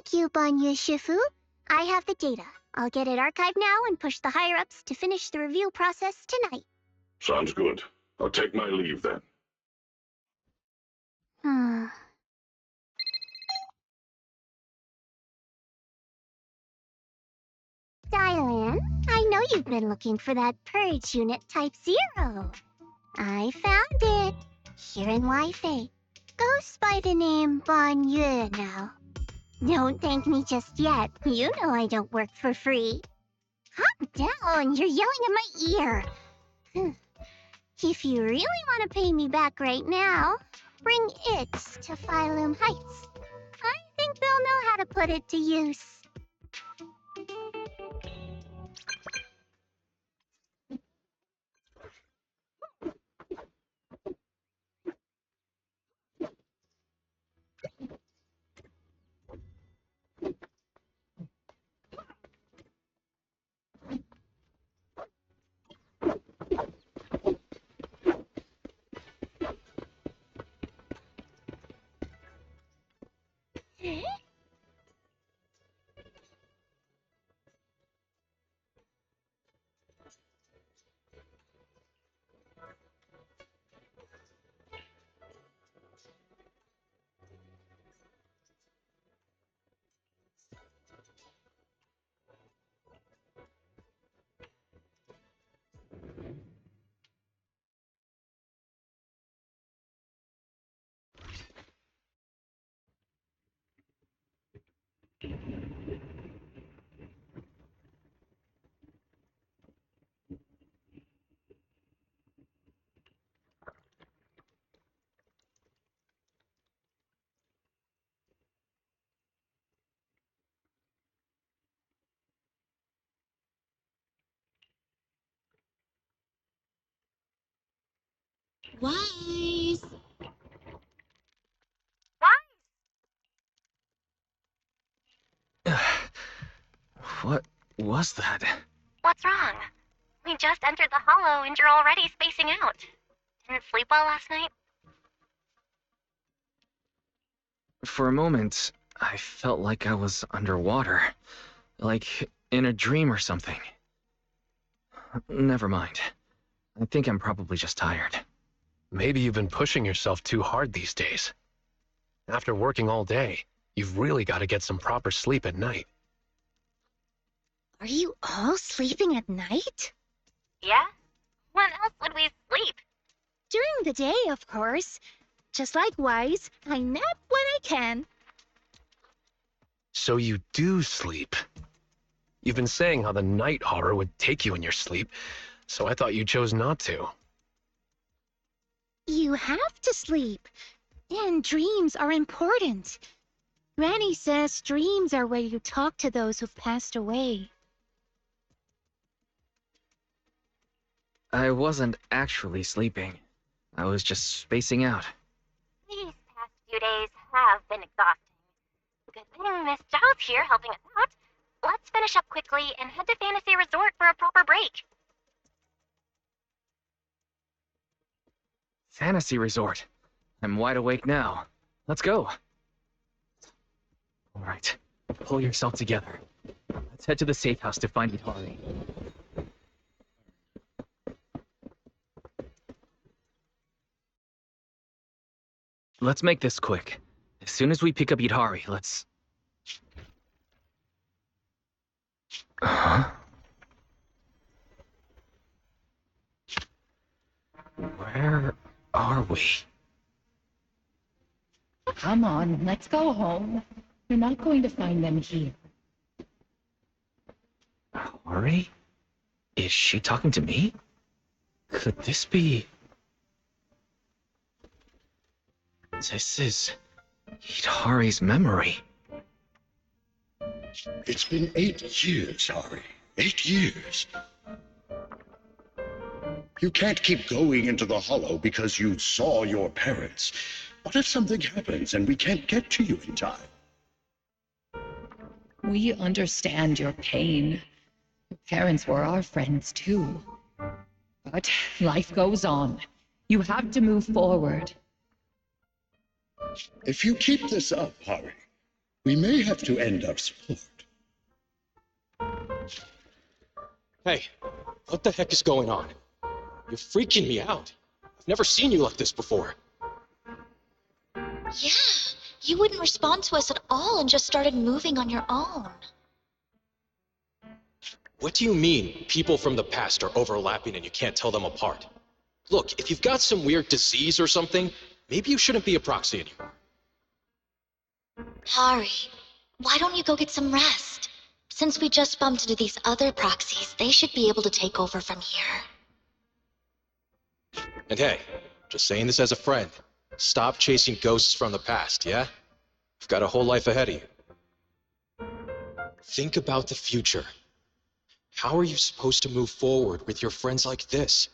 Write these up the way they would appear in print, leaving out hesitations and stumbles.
Thank you, Banyu Shifu. I have the data. I'll get it archived now and push the higher-ups to finish the review process tonight. Sounds good. I'll take my leave then. Dylan, I know you've been looking for that purge unit Type 0. I found it. Here in Wi-Fi. Goes by the name Banyu now. Don't thank me just yet. You know I don't work for free. Calm down, you're yelling in my ear. If you really want to pay me back right now, bring it to Phylum Heights. I think they'll know how to put it to use. Wise! What was that? What's wrong? We just entered the hollow and you're already spacing out. Didn't sleep well last night? For a moment, I felt like I was underwater. Like in a dream or something. Never mind. I think I'm probably just tired. Maybe you've been pushing yourself too hard these days. After working all day, you've really got to get some proper sleep at night. Are you all sleeping at night? Yeah? When else would we sleep? During the day, of course. Just like Wise, I nap when I can. So you do sleep. You've been saying how the night horror would take you in your sleep, so I thought you chose not to. You have to sleep. And dreams are important. Granny says dreams are where you talk to those who've passed away. I wasn't actually sleeping. I was just spacing out. These past few days have been exhausting. Good thing Miss Zhao's here helping us out. Let's finish up quickly and head to Fantasy Resort for a proper break. Fantasy Resort. I'm wide awake now. Let's go. All right, pull yourself together. Let's head to the safe house to find Yidhari. Let's make this quick. As soon as we pick up Yidhari, let's... Huh? Where are we? Come on, let's go home. You're not going to find them here. Yidhari? Is she talking to me? Could this be... This is... Yidhari's memory. It's been 8 years, Hari. 8 years. You can't keep going into the hollow because you saw your parents. What if something happens and we can't get to you in time? We understand your pain. Your parents were our friends too. But life goes on. You have to move forward. If you keep this up, Hari, We may have to end our sport. Hey, what the heck is going on? You're freaking me out. I've never seen you like this before. Yeah, you wouldn't respond to us at all and just started moving on your own. What do you mean people from the past are overlapping and you can't tell them apart? Look, if you've got some weird disease or something, maybe you shouldn't be a proxy anymore. Hari, why don't you go get some rest? Since we just bumped into these other proxies, they should be able to take over from here. And hey, just saying this as a friend, stop chasing ghosts from the past, yeah? You've got a whole life ahead of you. Think about the future. How are you supposed to move forward with your friends like this?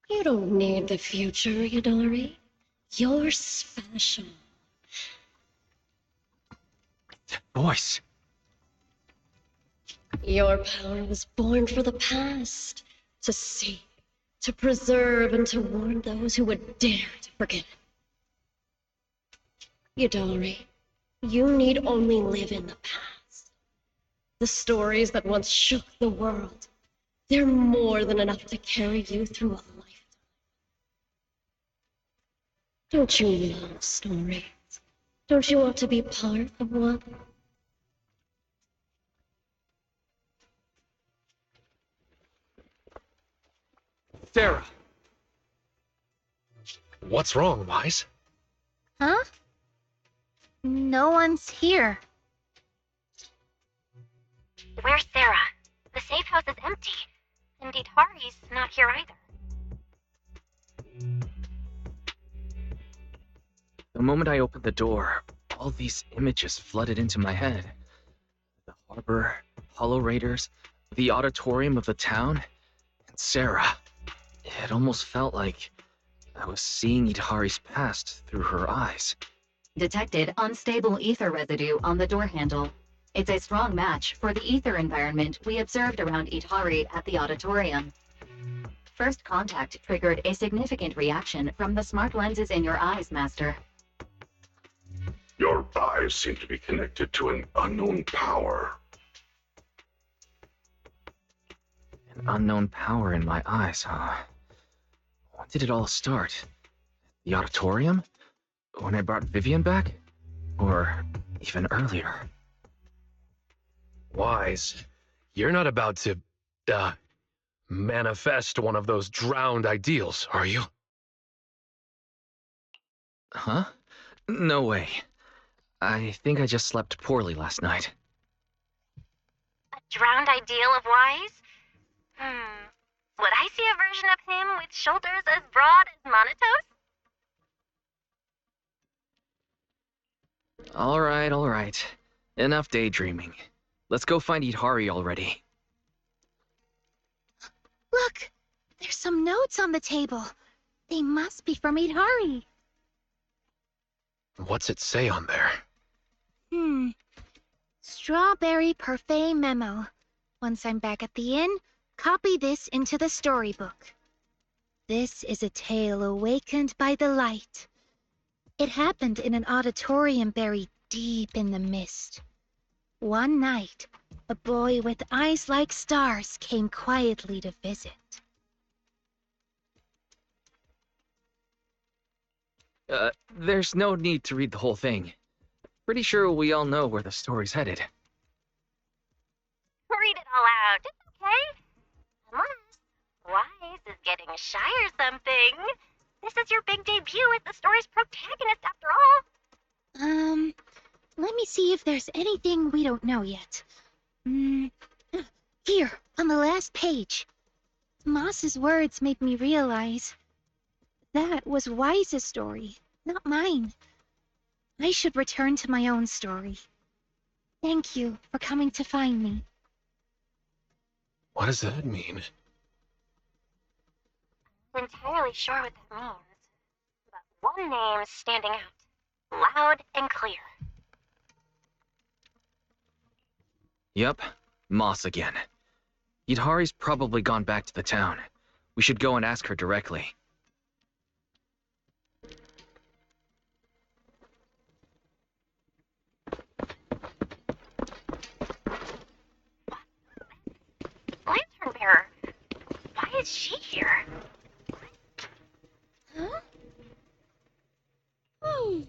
You don't need the future, Yidhari. You're special. That voice. Your power was born for the past, to see, to preserve, and to warn those who would dare to forget it. Yidhari, you need only live in the past. The stories that once shook the world, they're more than enough to carry you through a lifetime. Don't you love stories? Don't you want to be part of one? Sarah! What's wrong, Wise? Huh? No one's here. Where's Sarah? The safe house is empty. And Yidhari's not here either. The moment I opened the door, all these images flooded into my head. The harbor, Hollow Raiders, the auditorium of the town, and Sarah. It almost felt like I was seeing Yidhari's past through her eyes. Detected unstable ether residue on the door handle. It's a strong match for the ether environment we observed around Yidhari at the auditorium. First contact triggered a significant reaction from the smart lenses in your eyes, Master. Your eyes seem to be connected to an unknown power. An unknown power in my eyes, huh? When did it all start? The auditorium? When I brought Vivian back? Or even earlier? Wise, you're not about to, manifest one of those drowned ideals, are you? Huh? No way. I think I just slept poorly last night. A drowned ideal of Wise? Would I see a version of him with shoulders as broad as Monoto's? All right. Enough daydreaming. Let's go find Yidhari already. Look! There's some notes on the table. They must be from Yidhari. What's it say on there? Strawberry parfait memo. Once I'm back at the inn, copy this into the storybook. This is a tale awakened by the light. It happened in an auditorium buried deep in the mist. One night, a boy with eyes like stars came quietly to visit. There's no need to read the whole thing. Pretty sure we all know where the story's headed. Read it all out, it's okay. Unless Wise is getting shy or something. This is your big debut as the story's protagonist after all. Let me see if there's anything we don't know yet. Here, on the last page. Moss's words made me realize that was Wise's story, not mine. I should return to my own story. Thank you for coming to find me. What does that mean? I'm not entirely sure what that means. But one name's standing out, loud and clear. Yep, Moss again. Yidhari's probably gone back to the town. We should go and ask her directly. is she here? Huh? Hmm.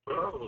Hmm.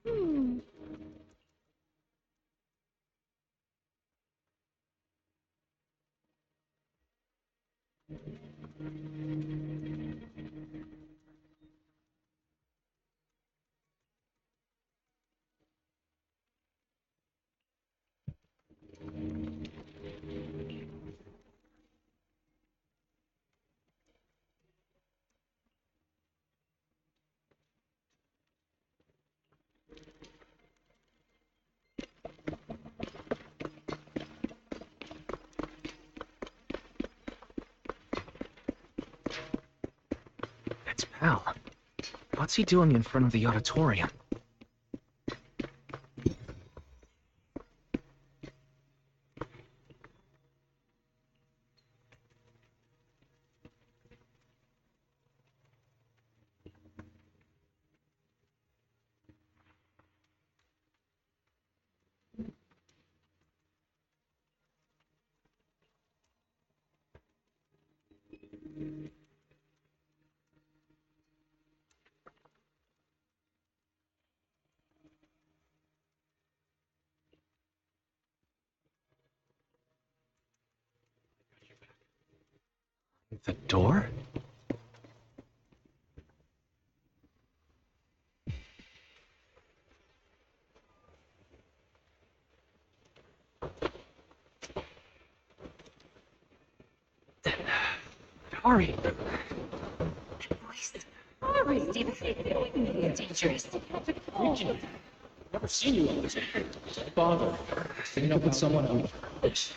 Hmm. It's Pal. What's he doing in front of the auditorium? The door? Yidhari! Sorry, Stephen. Dangerous. Never seen you like this. Bother. Hang up with someone else.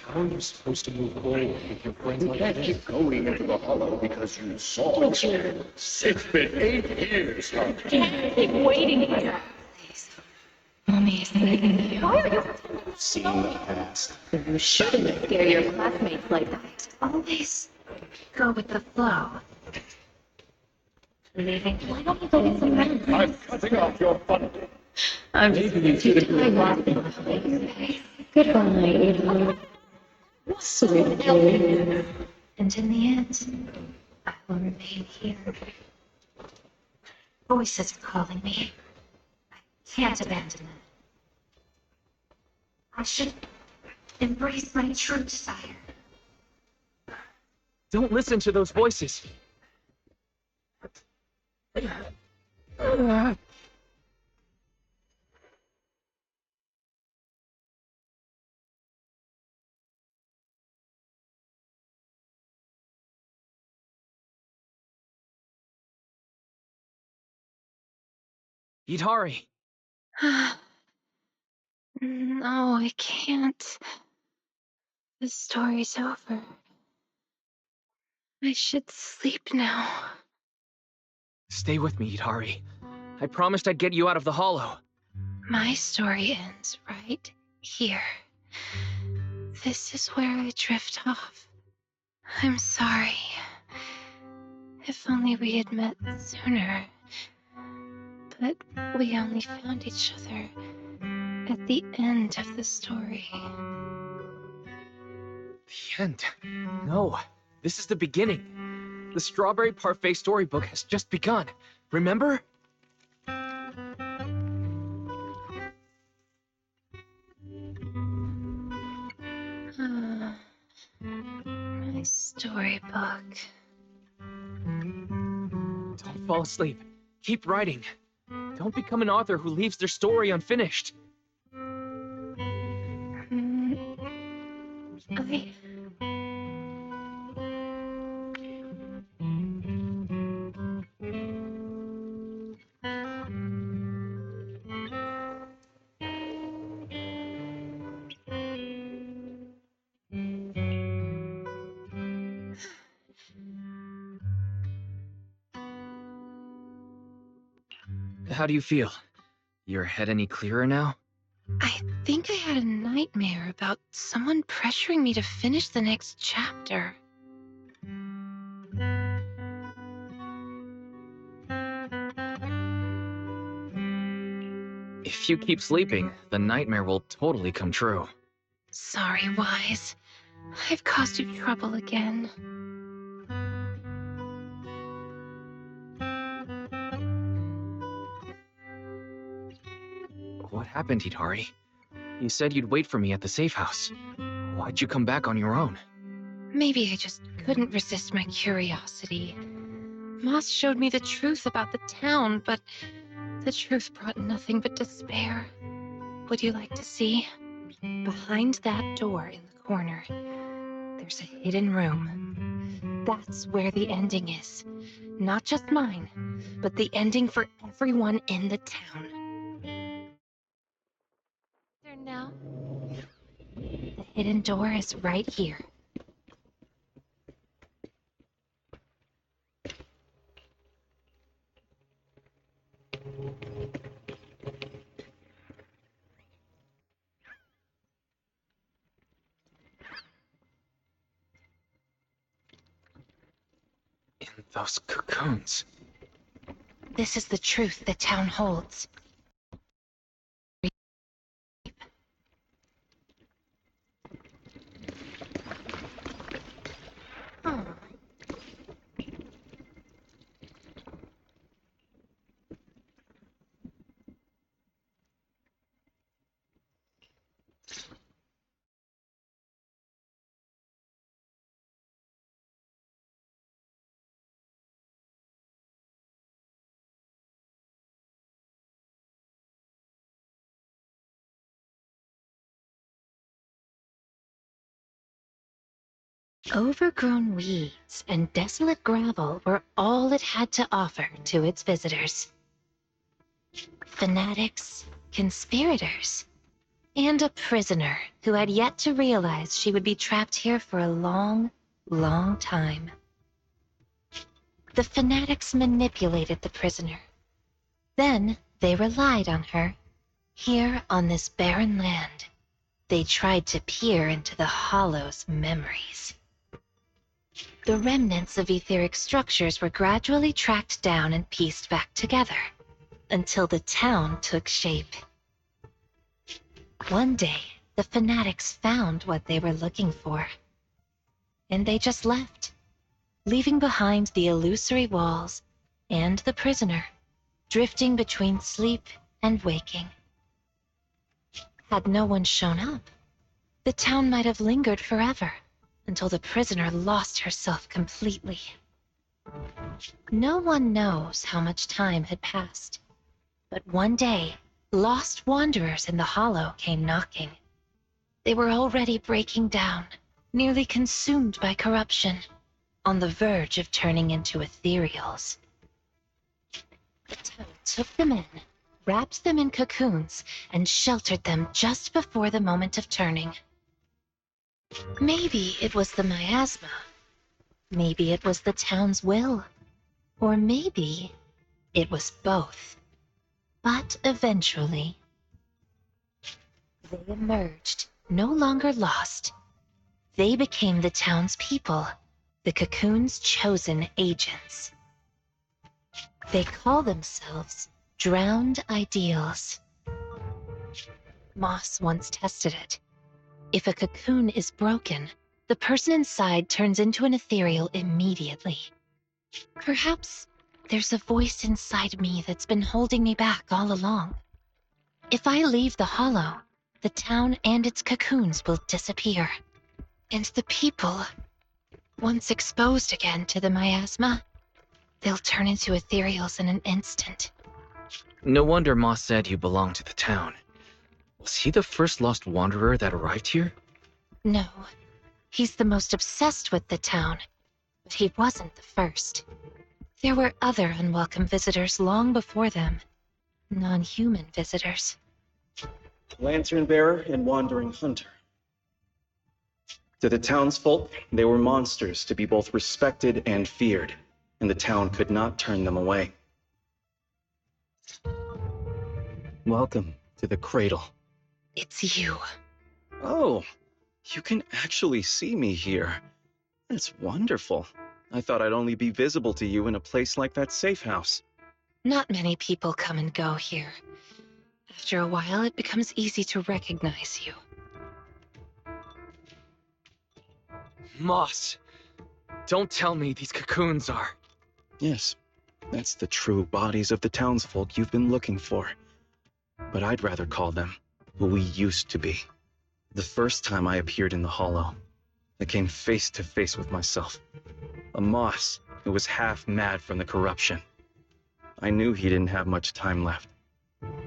How are you supposed to move forward with your friends You like can't this? keep going into the hollow because you saw it. It's been 8 years, huh? Keep waiting here. Mommy is leaving you. Why are you Seen the past. You shouldn't scare your classmates like that. Always go with the flow. Leaving. Why don't you go get some rest? I'm cutting off your funding. I'm just too tired to play. Goodbye, Yidhari. Sweet baby. And in the end, I will remain here. Voices are calling me. I can't abandon them. I should embrace my true desire. Don't listen to those voices! Yidhari! No, I can't. The story's over. I should sleep now. Stay with me, Yidhari. I promised I'd get you out of the hollow. My story ends right here. This is where I drift off. I'm sorry. If only we had met sooner. But we only found each other at the end of the story. The end? No, this is the beginning. The Strawberry Parfait storybook has just begun. Remember? My storybook. Don't fall asleep. Keep writing. Don't become an author who leaves their story unfinished. I... How do you feel? Your head any clearer now? I think I had a nightmare about someone pressuring me to finish the next chapter. If you keep sleeping, the nightmare will totally come true. Sorry, Wise. I've caused you trouble again. What happened, Yidhari? You said you'd wait for me at the safe house. Why'd you come back on your own? Maybe I just couldn't resist my curiosity. Moss showed me the truth about the town, but the truth brought nothing but despair. Would you like to see? Behind that door in the corner, there's a hidden room. That's where the ending is. Not just mine, but the ending for everyone in the town. There now. The hidden door is right here. In those cocoons. This is the truth the town holds. Oh. Overgrown weeds and desolate gravel were all it had to offer to its visitors. Fanatics, conspirators, and a prisoner who had yet to realize she would be trapped here for a long, long time. The fanatics manipulated the prisoner. Then they relied on her. Here on this barren land, they tried to peer into the Hollow's memories. The remnants of etheric structures were gradually tracked down and pieced back together, until the town took shape. One day, the fanatics found what they were looking for. And they just left, leaving behind the illusory walls and the prisoner, drifting between sleep and waking. Had no one shown up, the town might have lingered forever, until the prisoner lost herself completely. No one knows how much time had passed, but one day, lost wanderers in the Hollow came knocking. They were already breaking down, nearly consumed by corruption, on the verge of turning into ethereals. The town took them in, wrapped them in cocoons, and sheltered them just before the moment of turning. Maybe it was the miasma. Maybe it was the town's will. Or maybe it was both. But eventually, they emerged, no longer lost. They became the town's people, the cocoon's chosen agents. They call themselves drowned ideals. Moss once tested it. If a cocoon is broken, the person inside turns into an ethereal immediately. Perhaps there's a voice inside me that's been holding me back all along. If I leave the Hollow, the town and its cocoons will disappear. And the people, once exposed again to the miasma, they'll turn into ethereals in an instant. No wonder Moss said you belonged to the town. Was he the first lost wanderer that arrived here? No, he's the most obsessed with the town, but he wasn't the first. There were other unwelcome visitors long before them. Non-human visitors. Lantern bearer and wandering hunter. To the townsfolk, they were monsters to be both respected and feared, and the town could not turn them away. Welcome to the cradle. It's you. Oh, you can actually see me here. That's wonderful. I thought I'd only be visible to you in a place like that safe house. Not many people come and go here. After a while, it becomes easy to recognize you. Moss! Don't tell me these cocoons are... Yes, that's the true bodies of the townsfolk you've been looking for. But I'd rather call them who we used to be. The first time I appeared in the Hollow, I came face to face with myself. A Moss who was half mad from the corruption. I knew he didn't have much time left.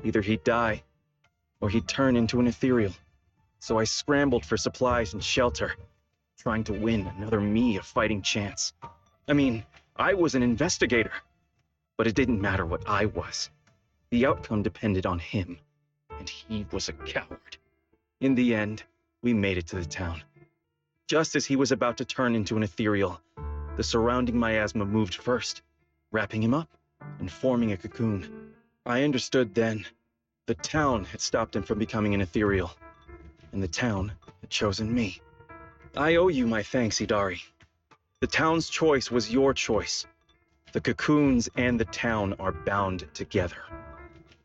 Either he'd die, or he'd turn into an ethereal. So I scrambled for supplies and shelter, trying to win another me a fighting chance. I mean, I was an investigator, but it didn't matter what I was. The outcome depended on him, and he was a coward. In the end, we made it to the town. Just as he was about to turn into an ethereal, the surrounding miasma moved first, wrapping him up and forming a cocoon. I understood then. The town had stopped him from becoming an ethereal, and the town had chosen me. I owe you my thanks, Yidhari. The town's choice was your choice. The cocoons and the town are bound together.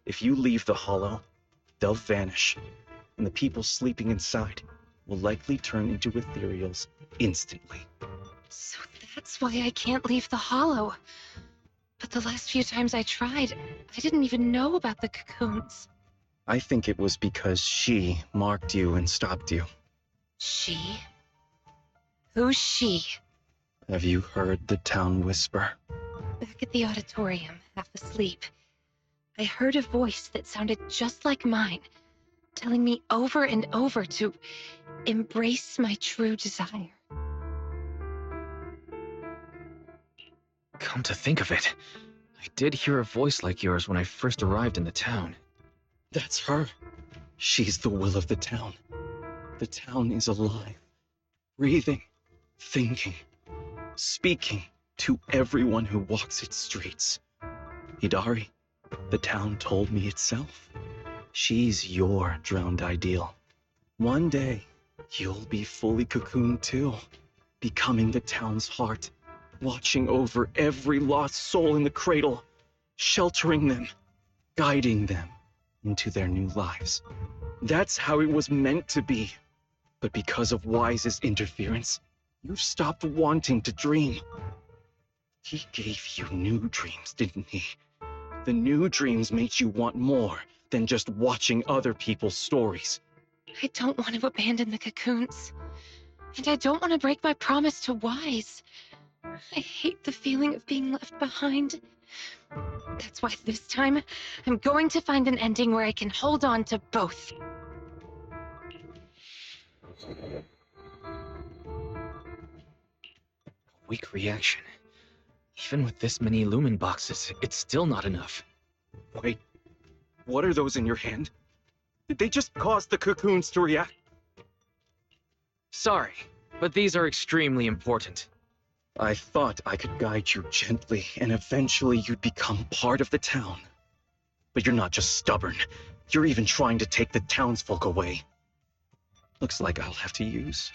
If you leave the Hollow, they'll vanish, and the people sleeping inside will likely turn into ethereals instantly. So that's why I can't leave the Hollow. But the last few times I tried, I didn't even know about the cocoons. I think it was because she marked you and stopped you. She? Who's she? Have you heard the town whisper? Back at the auditorium, half asleep, I heard a voice that sounded just like mine, telling me over and over to embrace my true desire. Come to think of it, I did hear a voice like yours when I first arrived in the town. That's her. She's the will of the town. The town is alive, breathing, thinking, speaking to everyone who walks its streets. Yidhari, the town told me itself. She's your drowned ideal. One day, you'll be fully cocooned too, becoming the town's heart, watching over every lost soul in the cradle, sheltering them, guiding them into their new lives. That's how it was meant to be. But because of Wise's interference, you've stopped wanting to dream. He gave you new dreams, didn't he? The new dreams made you want more than just watching other people's stories. I don't want to abandon the cocoons. And I don't want to break my promise to Wise. I hate the feeling of being left behind. That's why this time, I'm going to find an ending where I can hold on to both. Weak reaction. Even with this many lumen boxes, it's still not enough. Wait, what are those in your hand? Did they just cause the cocoons to react? Sorry, but these are extremely important. I thought I could guide you gently, and eventually you'd become part of the town. But you're not just stubborn. You're even trying to take the townsfolk away. Looks like I'll have to use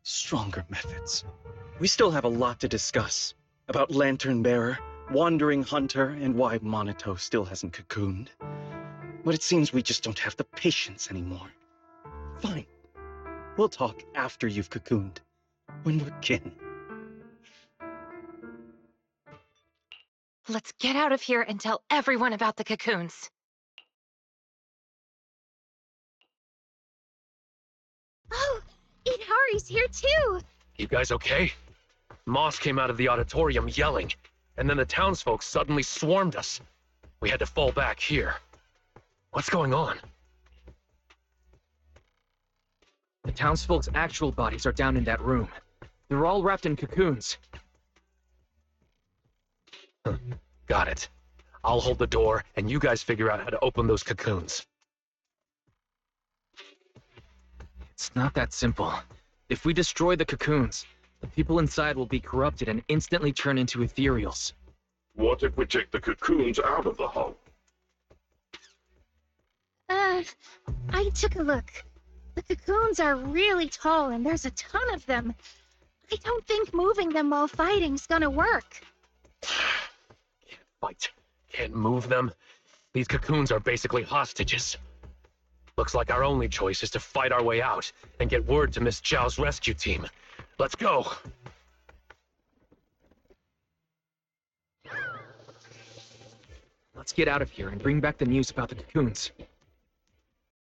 stronger methods. We still have a lot to discuss about Lantern Bearer, Wandering Hunter, and why Monito still hasn't cocooned. But it seems we just don't have the patience anymore. Fine. We'll talk after you've cocooned, when we're kin. Let's get out of here and tell everyone about the cocoons. Oh, Yidhari's here too! You guys okay? Moss came out of the auditorium yelling, and then the townsfolk suddenly swarmed us. We had to fall back here. What's going on? The townsfolk's actual bodies are down in that room. They're all wrapped in cocoons. Got it. I'll hold the door, and you guys figure out how to open those cocoons. It's not that simple. If we destroy the cocoons, the people inside will be corrupted and instantly turn into ethereals. What if we take the cocoons out of the hull? I took a look. The cocoons are really tall and there's a ton of them. I don't think moving them while fighting's gonna work. Can't fight. Can't move them. These cocoons are basically hostages. Looks like our only choice is to fight our way out and get word to Miss Zhao's rescue team. Let's go! Let's get out of here and bring back the news about the cocoons.